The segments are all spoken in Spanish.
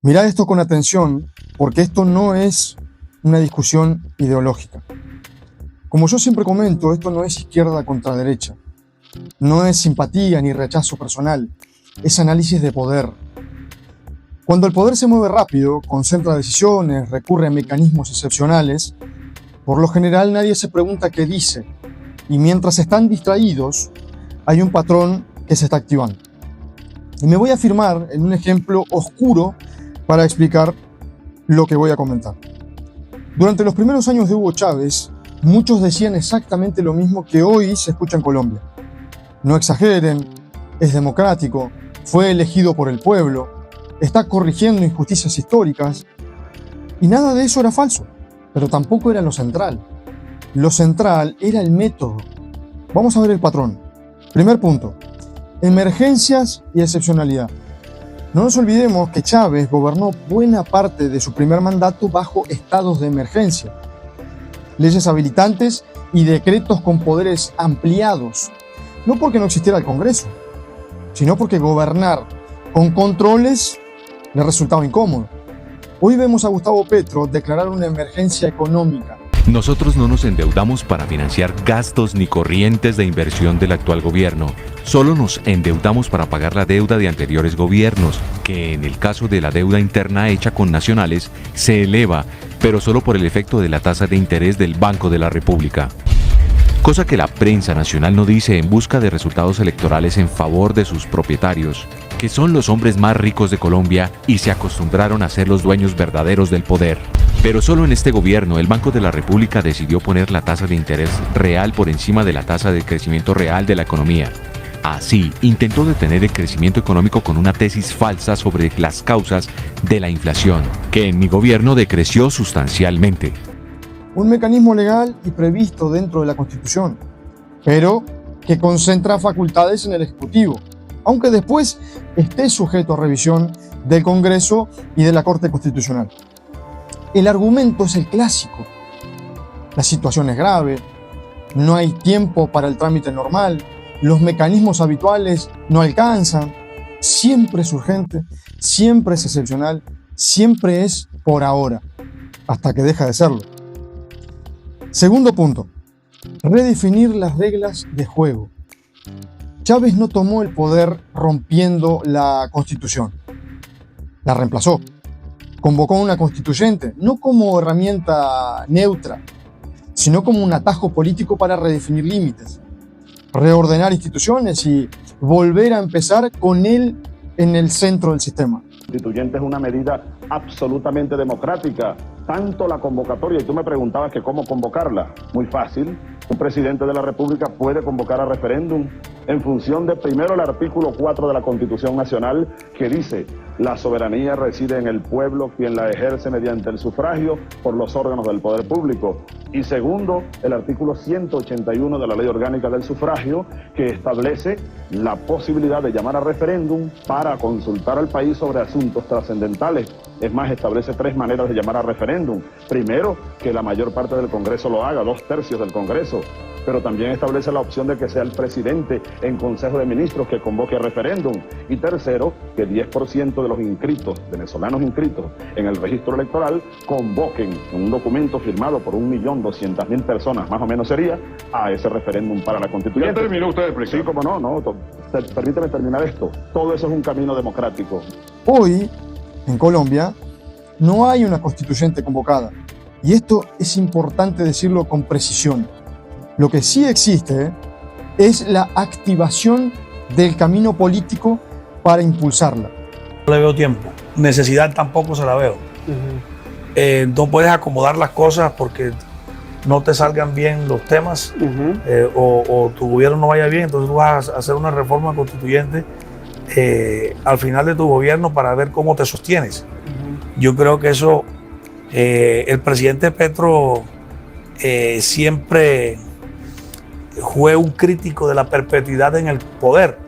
Mirad esto con atención, porque esto no es una discusión ideológica. Como yo siempre comento, esto no es izquierda contra derecha. No es simpatía ni rechazo personal. Es análisis de poder. Cuando el poder se mueve rápido, concentra decisiones, recurre a mecanismos excepcionales, por lo general nadie se pregunta qué dice. Y mientras están distraídos, hay un patrón que se está activando. Y me voy a afirmar en un ejemplo oscuro para explicar lo que voy a comentar. Durante los primeros años de Hugo Chávez, muchos decían exactamente lo mismo que hoy se escucha en Colombia. No exageren, es democrático, fue elegido por el pueblo, está corrigiendo injusticias históricas. Y nada de eso era falso, pero tampoco era lo central. Lo central era el método. Vamos a ver el patrón. Primer punto, emergencias y excepcionalidad. No nos olvidemos que Chávez gobernó buena parte de su primer mandato bajo estados de emergencia, leyes habilitantes y decretos con poderes ampliados, no porque no existiera el Congreso, sino porque gobernar con controles le resultaba incómodo. Hoy vemos a Gustavo Petro declarar una emergencia económica. Nosotros no nos endeudamos para financiar gastos ni corrientes de inversión del actual gobierno. Solo nos endeudamos para pagar la deuda de anteriores gobiernos, que en el caso de la deuda interna hecha con nacionales se eleva, pero solo por el efecto de la tasa de interés del Banco de la República. Cosa que la prensa nacional no dice en busca de resultados electorales en favor de sus propietarios, que son los hombres más ricos de Colombia y se acostumbraron a ser los dueños verdaderos del poder. Pero solo en este gobierno el Banco de la República decidió poner la tasa de interés real por encima de la tasa de crecimiento real de la economía. Así, intentó detener el crecimiento económico con una tesis falsa sobre las causas de la inflación, que en mi gobierno decreció sustancialmente. Un mecanismo legal y previsto dentro de la Constitución, pero que concentra facultades en el Ejecutivo, aunque después esté sujeto a revisión del Congreso y de la Corte Constitucional. El argumento es el clásico. La situación es grave, no hay tiempo para el trámite normal, los mecanismos habituales no alcanzan, siempre es urgente, siempre es excepcional, siempre es por ahora, hasta que deja de serlo. Segundo punto, redefinir las reglas de juego. Chávez no tomó el poder rompiendo la Constitución, la reemplazó. Convocó a una constituyente, no como herramienta neutra, sino como un atajo político para redefinir límites, reordenar instituciones y volver a empezar con él en el centro del sistema. Constituyente es una medida absolutamente democrática, tanto la convocatoria, y tú me preguntabas que cómo convocarla. Muy fácil, un presidente de la República puede convocar a referéndum en función de, primero, el artículo 4 de la Constitución Nacional, que dice: la soberanía reside en el pueblo, quien la ejerce mediante el sufragio por los órganos del poder público. Y segundo, el artículo 181 de la Ley Orgánica del Sufragio, que establece la posibilidad de llamar a referéndum para consultar al país sobre asuntos trascendentales. Es más, establece 3 maneras de llamar a referéndum. Primero, que la mayor parte del Congreso lo haga, 2/3 del Congreso. Pero también establece la opción de que sea el presidente en Consejo de Ministros que convoque a referéndum. Y tercero, que 10% de los inscritos, venezolanos inscritos en el registro electoral, convoquen un documento firmado por 1.200.000 personas, más o menos sería, a ese referéndum para la Constituyente. ¿Ya terminó usted de explicar? Sí, cómo no. Permíteme terminar esto. Todo eso es un camino democrático. Hoy, en Colombia, no hay una constituyente convocada. Y esto es importante decirlo con precisión. Lo que sí existe es la activación del camino político para impulsarla. No le veo tiempo. Necesidad tampoco se la veo. No puedes acomodar las cosas porque no te salgan bien los temas o tu gobierno no vaya bien, entonces tú vas a hacer una reforma constituyente al final de tu gobierno para ver cómo te sostienes. Yo creo que eso, el presidente Petro siempre fue un crítico de la perpetuidad en el poder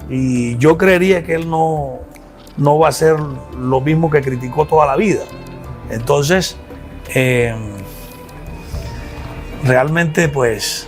y yo creería que él no va a hacer lo mismo que criticó toda la vida. Entonces, realmente pues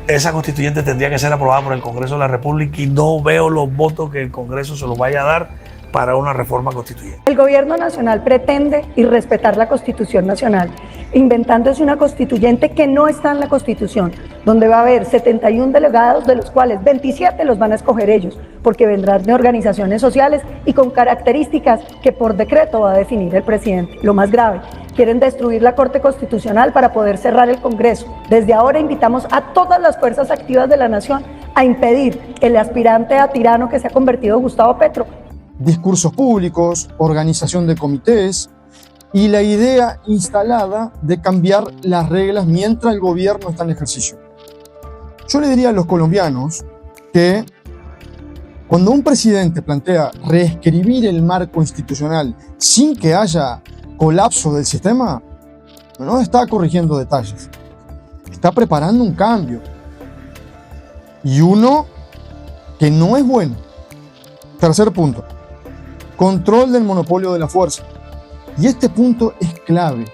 esa constituyente tendría que ser aprobada por el Congreso de la República y no veo los votos que el Congreso se los vaya a dar para una reforma constituyente. El gobierno nacional pretende irrespetar la Constitución nacional, inventándose una constituyente que no está en la Constitución, donde va a haber 71 delegados, de los cuales 27 los van a escoger ellos, porque vendrán de organizaciones sociales y con características que por decreto va a definir el presidente. Lo más grave, quieren destruir la Corte Constitucional para poder cerrar el Congreso. Desde ahora invitamos a todas las fuerzas activas de la nación a impedir el aspirante a tirano que se ha convertido Gustavo Petro. Discursos públicos, organización de comités y la idea instalada de cambiar las reglas mientras el gobierno está en ejercicio. Yo le diría a los colombianos que cuando un presidente plantea reescribir el marco institucional sin que haya colapso del sistema, no está corrigiendo detalles, está preparando un cambio y uno que no es bueno. Tercer punto, control del monopolio de la fuerza. Y este punto es clave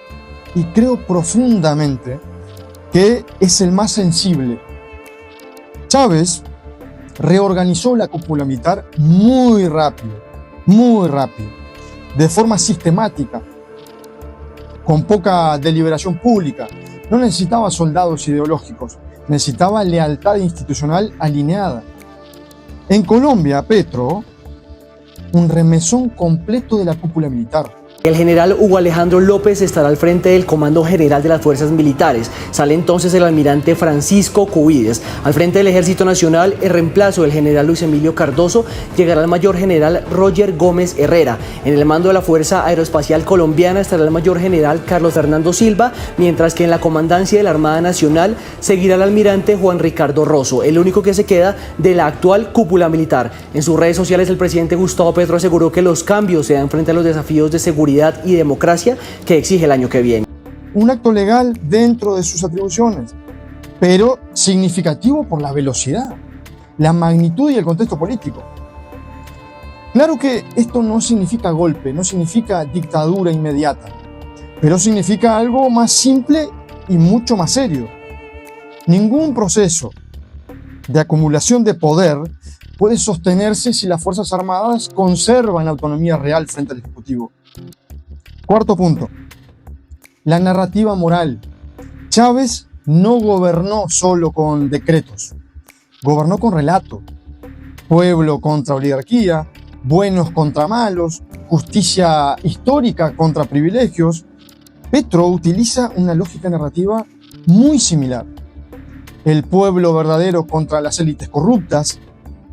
y creo profundamente que es el más sensible. Chávez reorganizó la cúpula militar muy rápido, de forma sistemática, con poca deliberación pública. No necesitaba soldados ideológicos, necesitaba lealtad institucional alineada. En Colombia, Petro, un remesón completo de la cúpula militar. El general Hugo Alejandro López estará al frente del Comando General de las Fuerzas Militares. Sale entonces el almirante Francisco Cubides. Al frente del Ejército Nacional, el reemplazo del general Luis Emilio Cardoso, llegará el mayor general Roger Gómez Herrera. En el mando de la Fuerza Aeroespacial Colombiana estará el mayor general Carlos Fernando Silva, mientras que en la comandancia de la Armada Nacional seguirá el almirante Juan Ricardo Rosso, el único que se queda de la actual cúpula militar. En sus redes sociales, el presidente Gustavo Petro aseguró que los cambios se dan frente a los desafíos de seguridad y democracia que exige el año que viene. Un acto legal dentro de sus atribuciones, pero significativo por la velocidad, la magnitud y el contexto político. Claro que esto no significa golpe, no significa dictadura inmediata, pero significa algo más simple y mucho más serio. Ningún proceso de acumulación de poder puede sostenerse si las Fuerzas Armadas conservan autonomía real frente al Ejecutivo. Cuarto punto, la narrativa moral. Chávez no gobernó solo con decretos, gobernó con relato. Pueblo contra oligarquía, buenos contra malos, justicia histórica contra privilegios. Petro utiliza una lógica narrativa muy similar. El pueblo verdadero contra las élites corruptas,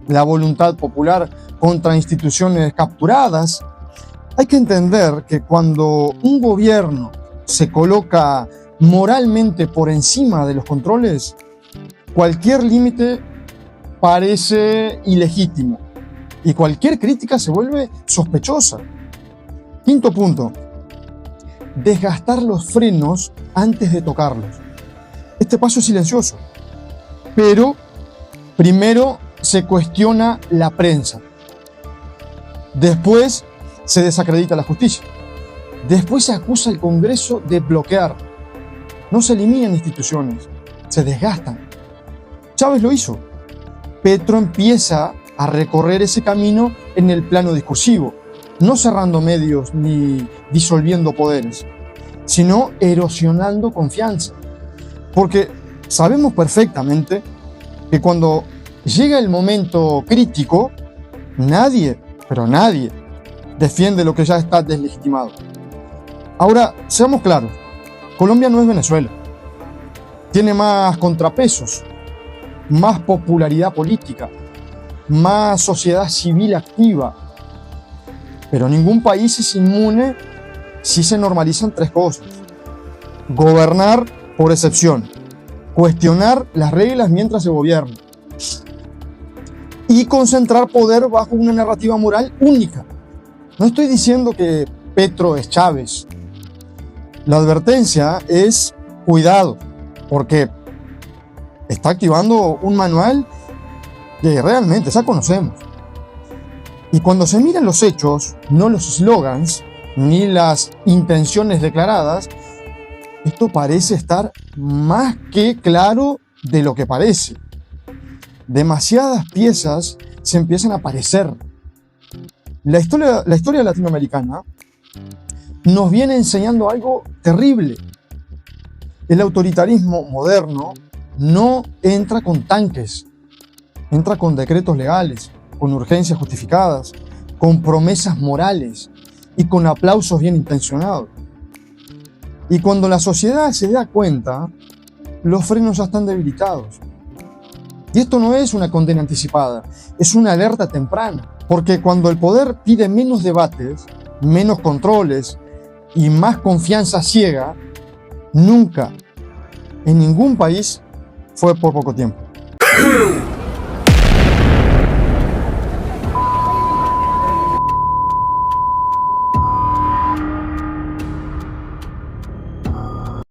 la voluntad popular contra instituciones capturadas. Hay que entender que cuando un gobierno se coloca moralmente por encima de los controles, cualquier límite parece ilegítimo y cualquier crítica se vuelve sospechosa. Quinto punto, desgastar los frenos antes de tocarlos. Este paso es silencioso, pero primero se cuestiona la prensa. Después se desacredita la justicia. Después se acusa al Congreso de bloquear. No se eliminan instituciones, se desgastan. Chávez lo hizo. Petro empieza a recorrer ese camino en el plano discursivo, no cerrando medios ni disolviendo poderes, sino erosionando confianza. Porque sabemos perfectamente que cuando llega el momento crítico, nadie, pero nadie, defiende lo que ya está deslegitimado. Ahora, seamos claros, Colombia no es Venezuela. Tiene más contrapesos, más popularidad política, más sociedad civil activa. Pero ningún país es inmune si se normalizan tres cosas. Gobernar por excepción, cuestionar las reglas mientras se gobierna y concentrar poder bajo una narrativa moral única. No estoy diciendo que Petro es Chávez. La advertencia es cuidado, porque está activando un manual que realmente ya conocemos. Y cuando se miran los hechos, no los slogans, ni las intenciones declaradas, esto parece estar más que claro de lo que parece. Demasiadas piezas se empiezan a parecer. La historia latinoamericana nos viene enseñando algo terrible. El autoritarismo moderno no entra con tanques, entra con decretos legales, con urgencias justificadas, con promesas morales y con aplausos bien intencionados. Y cuando la sociedad se da cuenta, los frenos ya están debilitados. Y esto no es una condena anticipada, es una alerta temprana. Porque cuando el poder pide menos debates, menos controles y más confianza ciega, nunca, en ningún país, fue por poco tiempo.